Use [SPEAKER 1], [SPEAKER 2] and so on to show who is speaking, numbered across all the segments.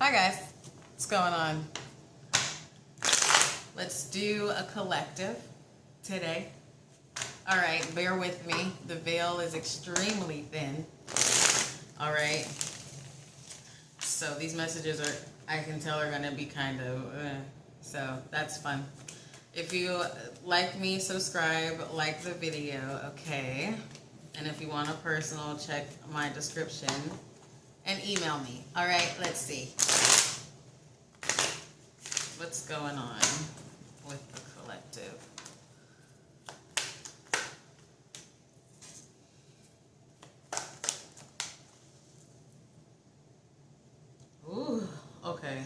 [SPEAKER 1] Hi guys, what's going on? Let's do a collective today. All right, bear with me. The veil is extremely thin. All right. So these messages are, I can tell, are gonna be kind of, so that's fun. If you like me, subscribe, like the video, okay? And if you want a personal, check my description and email me. All right, let's see. What's going on with the collective? Ooh, okay.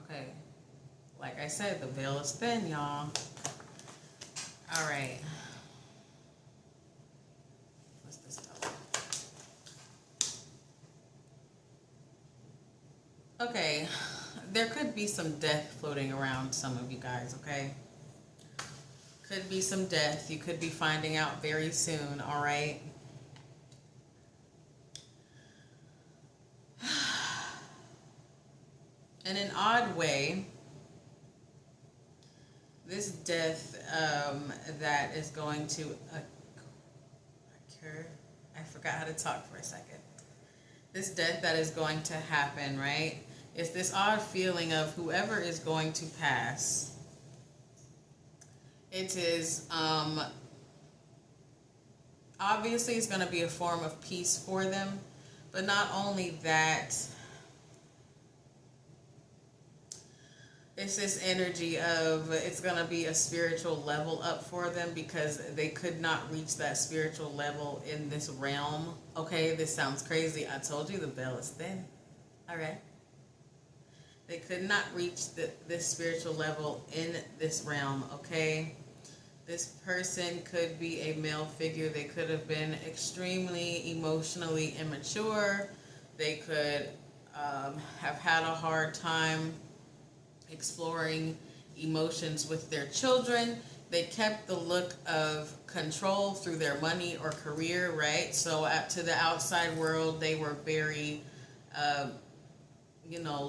[SPEAKER 1] Okay. Like I said, the veil is thin, y'all. All right. What's this tell? Okay. There could be some death floating around some of you guys, okay? Could be some death. You could be finding out very soon, all right? In an odd way, this death that is going to occur, I forgot how to talk for a second. This death that is going to happen, right? It's this odd feeling of whoever is going to pass. It is, obviously it's going to be a form of peace for them, but not only that, it's this energy of it's going to be a spiritual level up for them because they could not reach that spiritual level in this realm. Okay, this sounds crazy. I told you the veil is thin. All right. They could not reach this spiritual level in this realm, okay? This person could be a male figure. They could have been extremely emotionally immature. They could have had a hard time exploring emotions with their children. They kept the look of control through their money or career, right? So to the outside world, they were very,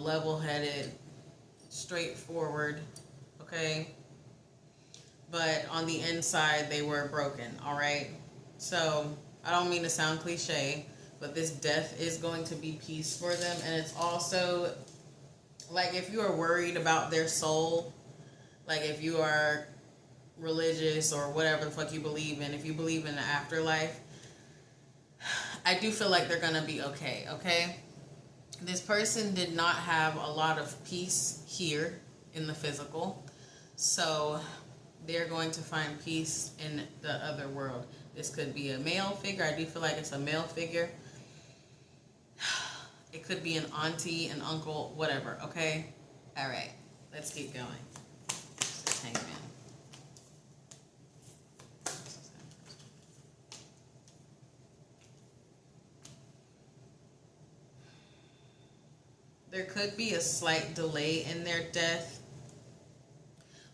[SPEAKER 1] level-headed, straightforward, okay? But on the inside, they were broken, all right? So I don't mean to sound cliche, but this death is going to be peace for them. And it's also, like, if you are worried about their soul, like if you are religious or whatever the fuck you believe in, if you believe in the afterlife, I do feel like they're going to be okay, okay? This person did not have a lot of peace here in the physical, so they're going to find peace in the other world. This could be a male figure. I do feel like it's a male figure. It could be an auntie, an uncle, whatever, okay? All right, let's keep going. Hangman. There could be a slight delay in their death.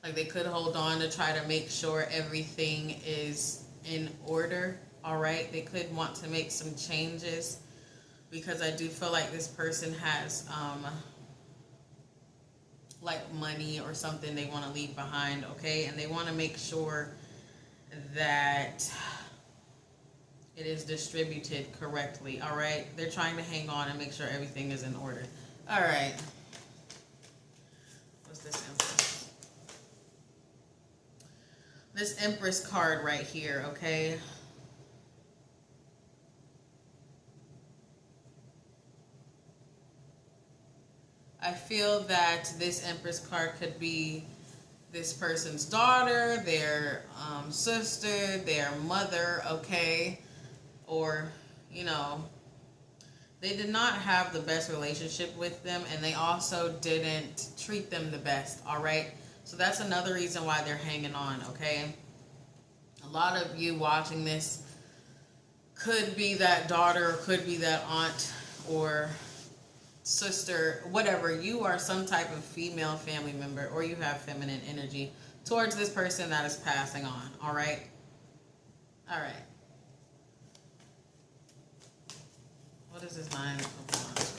[SPEAKER 1] Like they could hold on to try to make sure everything is in order, all right? They could want to make some changes because I do feel like this person has like money or something they want to leave behind, okay? And they want to make sure that it is distributed correctly, all right? They're trying to hang on and make sure everything is in order. All right. What's this Empress? This Empress card right here, okay? I feel that this Empress card could be this person's daughter, their sister, their mother, okay? Or, they did not have the best relationship with them, and they also didn't treat them the best, all right? So that's another reason why they're hanging on, okay? A lot of you watching this could be that daughter, could be that aunt or sister, whatever. You are some type of female family member, or you have feminine energy towards this person that is passing on, all right? All right. What is this 9 of Wands?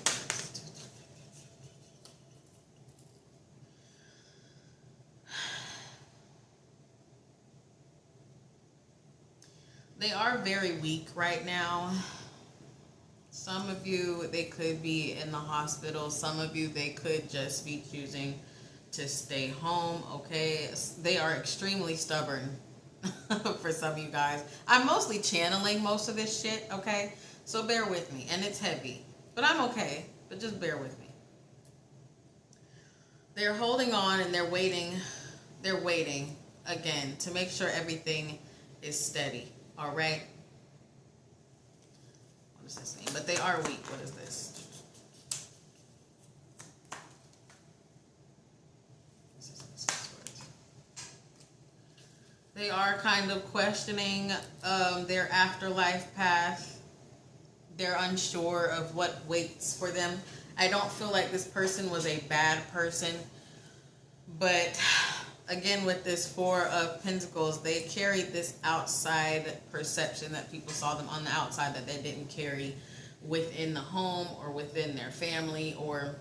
[SPEAKER 1] They are very weak right now. Some of you, they could be in the hospital. Some of you, they could just be choosing to stay home, okay? They are extremely stubborn for some of you guys. I'm mostly channeling most of this shit, okay? So bear with me. And it's heavy. But I'm okay. But just bear with me. They're holding on and they're waiting. They're waiting, again, to make sure everything is steady. All right. What does this mean? But they are weak. What is this? They are kind of questioning their afterlife path. They're unsure of what waits for them. I don't feel like this person was a bad person, but again, with this 4 of Pentacles, they carried this outside perception that people saw them on the outside that they didn't carry within the home or within their family, or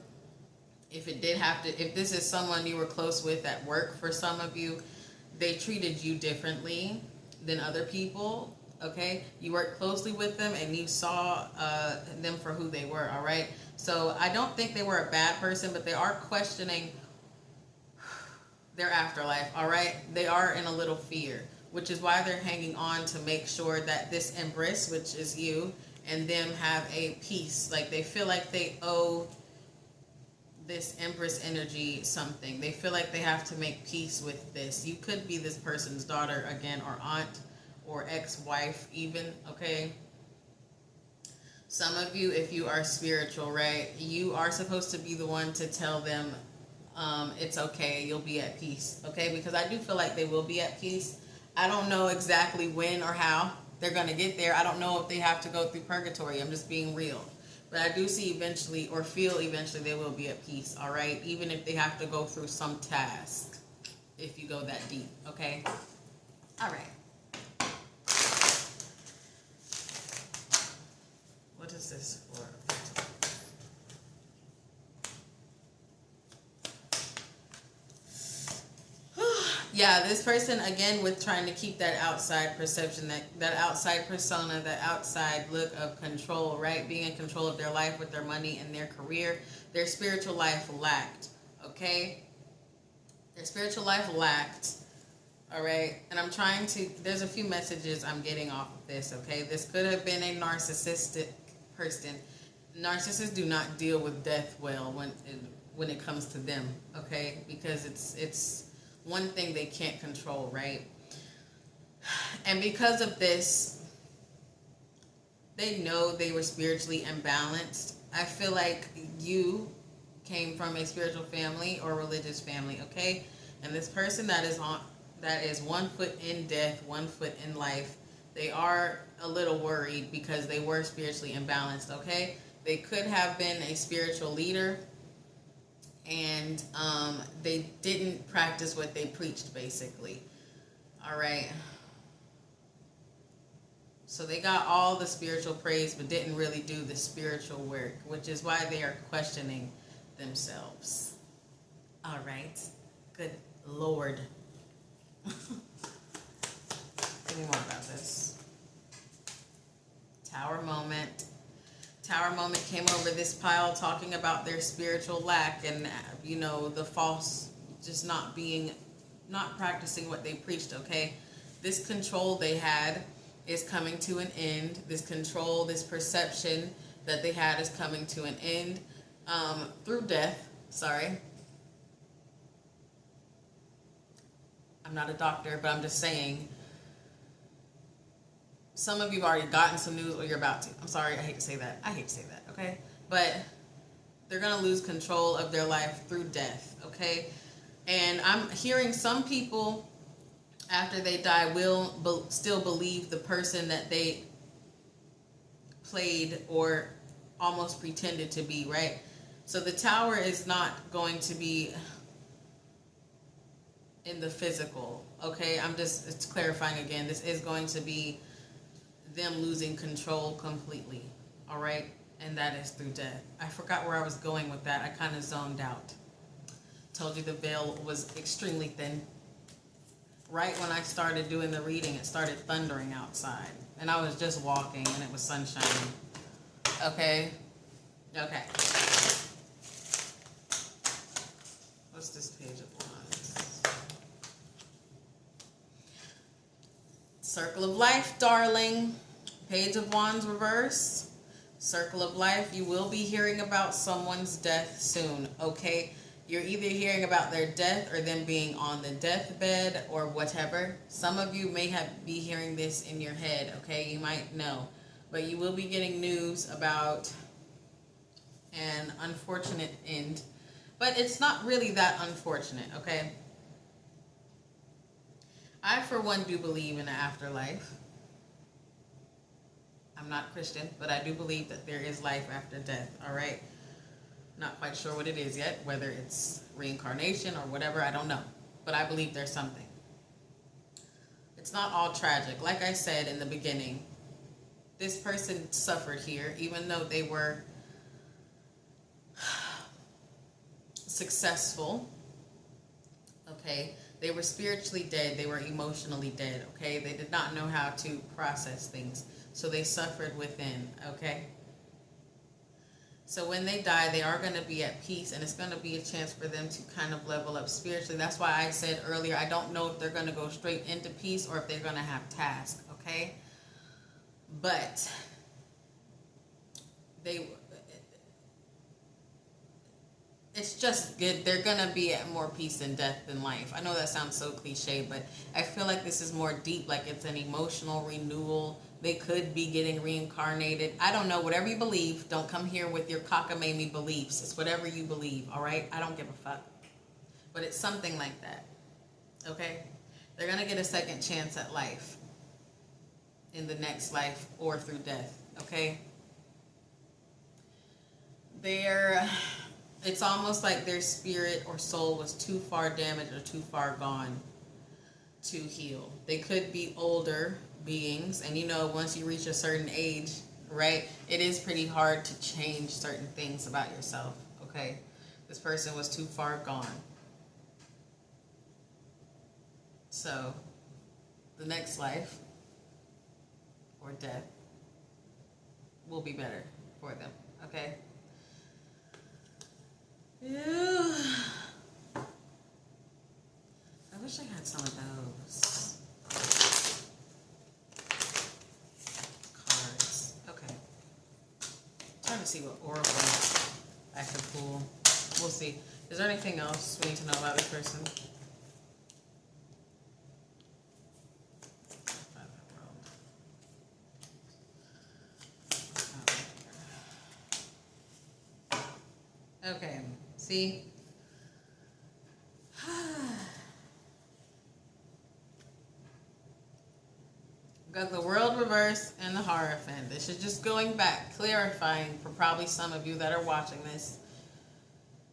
[SPEAKER 1] if it did have to, if this is someone you were close with at work, for some of you, they treated you differently than other people, okay? You worked closely with them and you saw them for who they were, all right? So I don't think they were a bad person, but they are questioning their afterlife, all right? They are in a little fear, which is why they're hanging on to make sure that this Empress, which is you, and them have a peace. Like they feel like they owe this Empress energy something. They feel like they have to make peace with this. You could be this person's daughter again, or aunt, or ex-wife even, okay? Some of you, if you are spiritual, right, you are supposed to be the one to tell them it's okay, you'll be at peace, okay? Because I do feel like they will be at peace. I don't know exactly when or how they're going to get there. I don't know if they have to go through purgatory. I'm just being real. But I do see eventually, or feel eventually, they will be at peace, all right? Even if they have to go through some task, if you go that deep, okay? All right. What is this for? Yeah, this person, again, with trying to keep that outside perception, that outside persona, that outside look of control, right? Being in control of their life with their money and their career. Their spiritual life lacked, okay? Their spiritual life lacked, all right? And I'm trying to, there's a few messages I'm getting off of this, okay? This could have been a narcissistic person. Narcissists do not deal with death well when it comes to them, okay? Because it's one thing they can't control, right? And because of this, they know they were spiritually imbalanced. I feel like you came from a spiritual family or religious family, okay? And this person that is 1 foot in death, 1 foot in life, they are a little worried because they were spiritually imbalanced, okay? They could have been a spiritual leader, and they didn't practice what they preached, basically. All right. So they got all the spiritual praise, but didn't really do the spiritual work, which is why they are questioning themselves. All right. Good Lord. Tell me more about this. Tower moment. Tower moment came over this pile talking about their spiritual lack and, you know, the false, just not practicing what they preached, okay? This control they had is coming to an end. This control, this perception that they had is coming to an end through death. Sorry. I'm not a doctor, but I'm just saying. Some of you have already gotten some news, or you're about to. I'm sorry, I hate to say that. Okay? But they're going to lose control of their life through death, okay? And I'm hearing some people, after they die, will still believe the person that they played or almost pretended to be, right? So the tower is not going to be in the physical, okay? It's clarifying again. This is going to be them losing control completely. All right? And that is through death. I forgot where I was going with that. I kind of zoned out. Told you the veil was extremely thin. Right when I started doing the reading, it started thundering outside. And I was just walking and it was sunshine. Okay? Okay. What's this page of wands? Circle of life, darling. Page of wands reverse. Circle of life. You will be hearing about someone's death soon, okay? You're either hearing about their death or them being on the deathbed or whatever. Some of you may be hearing this in your head, okay? You might know. But you will be getting news about an unfortunate end. But it's not really that unfortunate, okay? I, for one, do believe in an afterlife. I'm not Christian, but I do believe that there is life after death, all right? Not quite sure what it is yet, whether it's reincarnation or whatever, I don't know. But I believe there's something. It's not all tragic. Like I said in the beginning, this person suffered here, even though they were successful, okay? They were spiritually dead. They were emotionally dead, okay? They did not know how to process things, so they suffered within, okay? So when they die, they are going to be at peace, and it's going to be a chance for them to kind of level up spiritually. That's why I said earlier, I don't know if they're going to go straight into peace or if they're going to have tasks, okay? But it's just good. They're going to be at more peace in death than life. I know that sounds so cliche, but I feel like this is more deep, like it's an emotional renewal. They could be getting reincarnated. I don't know. Whatever you believe, don't come here with your cockamamie beliefs. It's whatever you believe, all right? I don't give a fuck. But it's something like that, okay? They're going to get a second chance at life in the next life or through death, okay? It's almost like their spirit or soul was too far damaged or too far gone to heal. They could be older beings, and you know, once you reach a certain age, right, it is pretty hard to change certain things about yourself, okay? This person was too far gone. So, the next life or death will be better for them, okay? Ew. I wish I had some of those cards. Okay. Trying to see what oracle I could pull. We'll see. Is there anything else we need to know about this person? Okay. See? Got the World reverse and the Hierophant. This is just going back, clarifying for probably some of you that are watching this.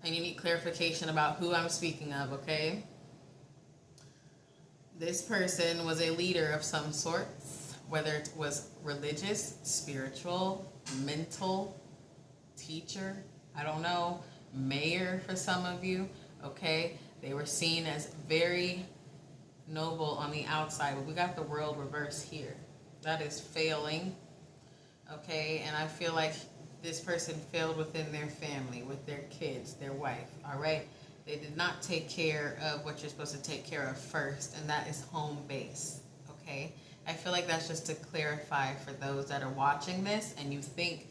[SPEAKER 1] And you need clarification about who I'm speaking of, okay? This person was a leader of some sort, whether it was religious, spiritual, mental, teacher, I don't know, mayor for some of you, okay? They were seen as very noble on the outside, but we got the World reverse here. That is failing, okay? And I feel like this person failed within their family, with their kids, their wife, all right? They did not take care of what you're supposed to take care of first, and that is home base, okay? I feel like that's just to clarify for those that are watching this and you think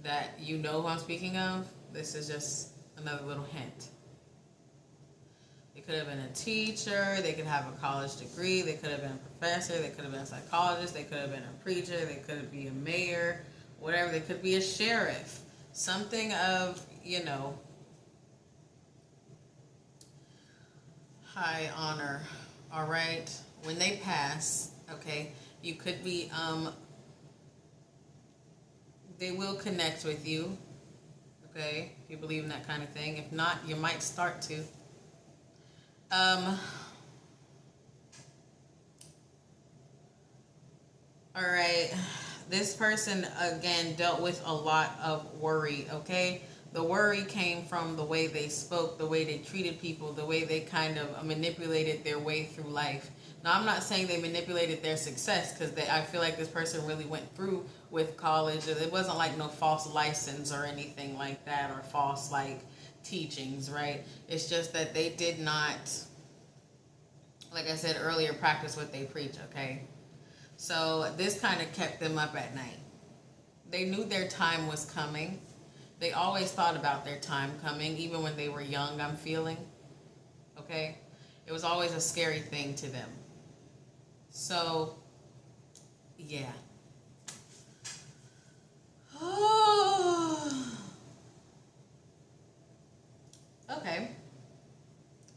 [SPEAKER 1] that you know who I'm speaking of. This is just another little hint. They could have been a teacher, they could have a college degree, they could have been a professor, they could have been a psychologist, they could have been a preacher, they could be a mayor, whatever, they could be a sheriff. Something of, you know, high honor, all right? When they pass, okay, you could be, they will connect with you, okay, if you believe in that kind of thing. If not, you might start to. All right. this person, again, dealt with a lot of worry, okay? The worry came from the way they spoke, the way they treated people, the way they kind of manipulated their way through life. Now, I'm not saying they manipulated their success, because I feel like this person really went through with college. It wasn't like no false license or anything like that, or false, like, teachings, right? It's just that they did not, like I said earlier, practice what they preach, okay? So this kind of kept them up at night. They knew their time was coming. They always thought about their time coming, even when they were young, I'm feeling. Okay? It was always a scary thing to them. So, yeah. Okay.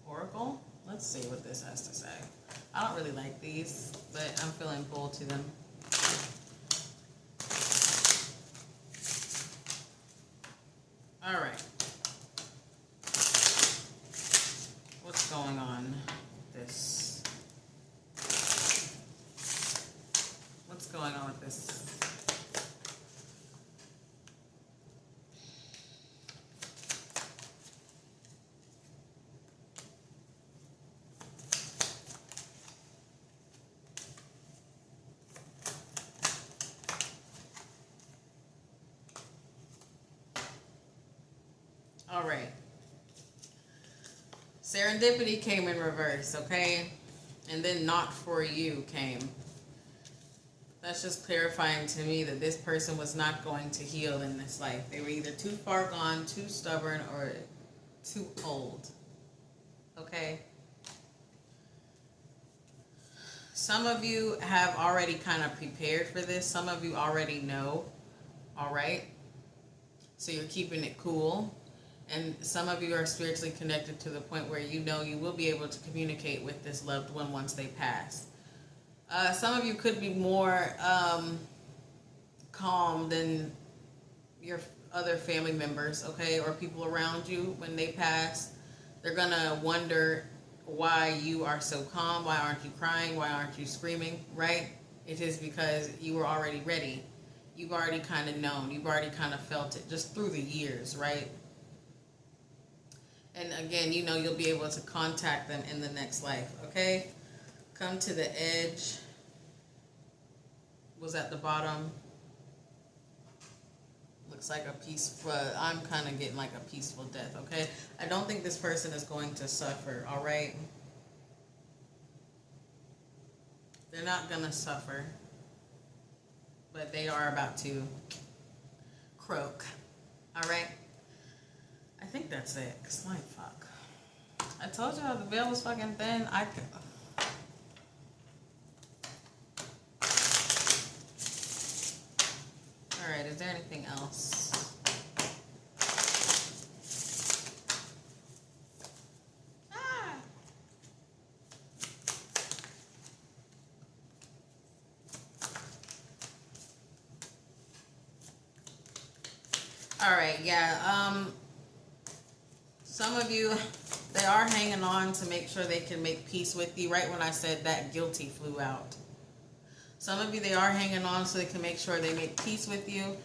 [SPEAKER 1] Oracle. Let's see what this has to say. I don't really like these, but I'm feeling pulled to them. All right. What's going on with this? What's going on with this? All right. Serendipity came in reverse, okay? And then not for you came. That's just clarifying to me that this person was not going to heal in this life. They were either too far gone, too stubborn, or too old. Okay? Some of you have already kind of prepared for this. Some of you already know. All right? So you're keeping it cool. And some of you are spiritually connected to the point where you know you will be able to communicate with this loved one once they pass. Some of you could be more calm than your other family members, okay, or people around you when they pass. They're going to wonder why you are so calm. Why aren't you crying? Why aren't you screaming, right? It is because you were already ready. You've already kind of known. You've already kind of felt it just through the years, right? And again, you know you'll be able to contact them in the next life, okay? Come to the edge was at the bottom. Looks like a peaceful, I'm kind of getting like a peaceful death, okay? I don't think this person is going to suffer, all right? They're not going to suffer, but they are about to croak, all right? I think that's it, because my fuck. I told you the veil was fucking thin. Alright, is there anything else? Alright, yeah, some of you, they are hanging on to make sure they can make peace with you. Right when I said that, guilty flew out. Some of you, they are hanging on so they can make sure they make peace with you.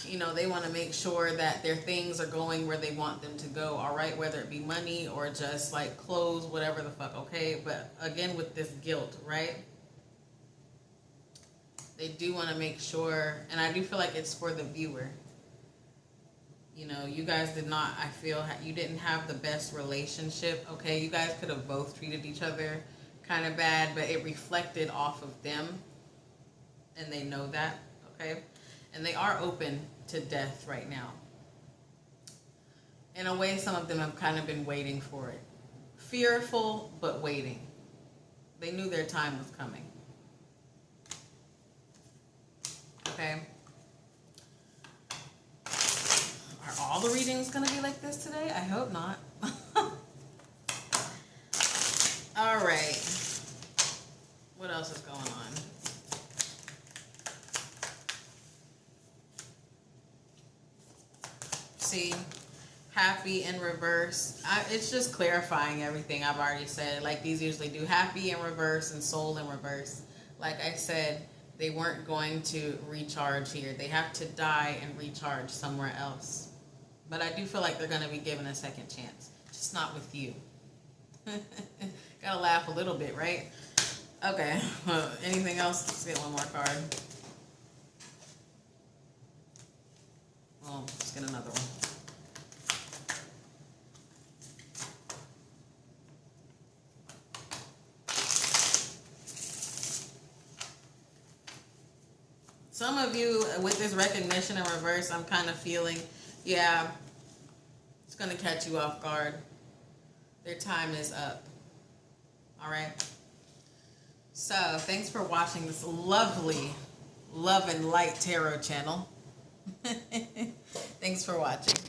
[SPEAKER 1] You know, they want to make sure that their things are going where they want them to go, all right? Whether it be money or just like clothes, whatever the fuck, okay? But again, with this guilt, right? They do want to make sure, and I do feel like it's for the viewer. You know, you guys did not, I feel, you didn't have the best relationship, okay? You guys could have both treated each other kind of bad, but it reflected off of them, and they know that, okay? And they are open to death right now. In a way, some of them have kind of been waiting for it. Fearful, but waiting. They knew their time was coming. Okay? Are all the readings going to be like this today? I hope not. All right. What else is going on? See, happy in reverse. It's just clarifying everything I've already said. Like these usually do. Happy in reverse and soul in reverse. Like I said, They weren't going to recharge here. They have to die and recharge somewhere else. But I do feel like they're going to be given a second chance. Just not with you. Gotta laugh a little bit, right? Okay. Anything else? Let's get one more card. Oh, let's get another one. Some of you, with this recognition in reverse, I'm kind of feeling, yeah, it's going to catch you off guard. Their time is up. All right? So, thanks for watching this lovely Love and Light Tarot channel. Thanks for watching.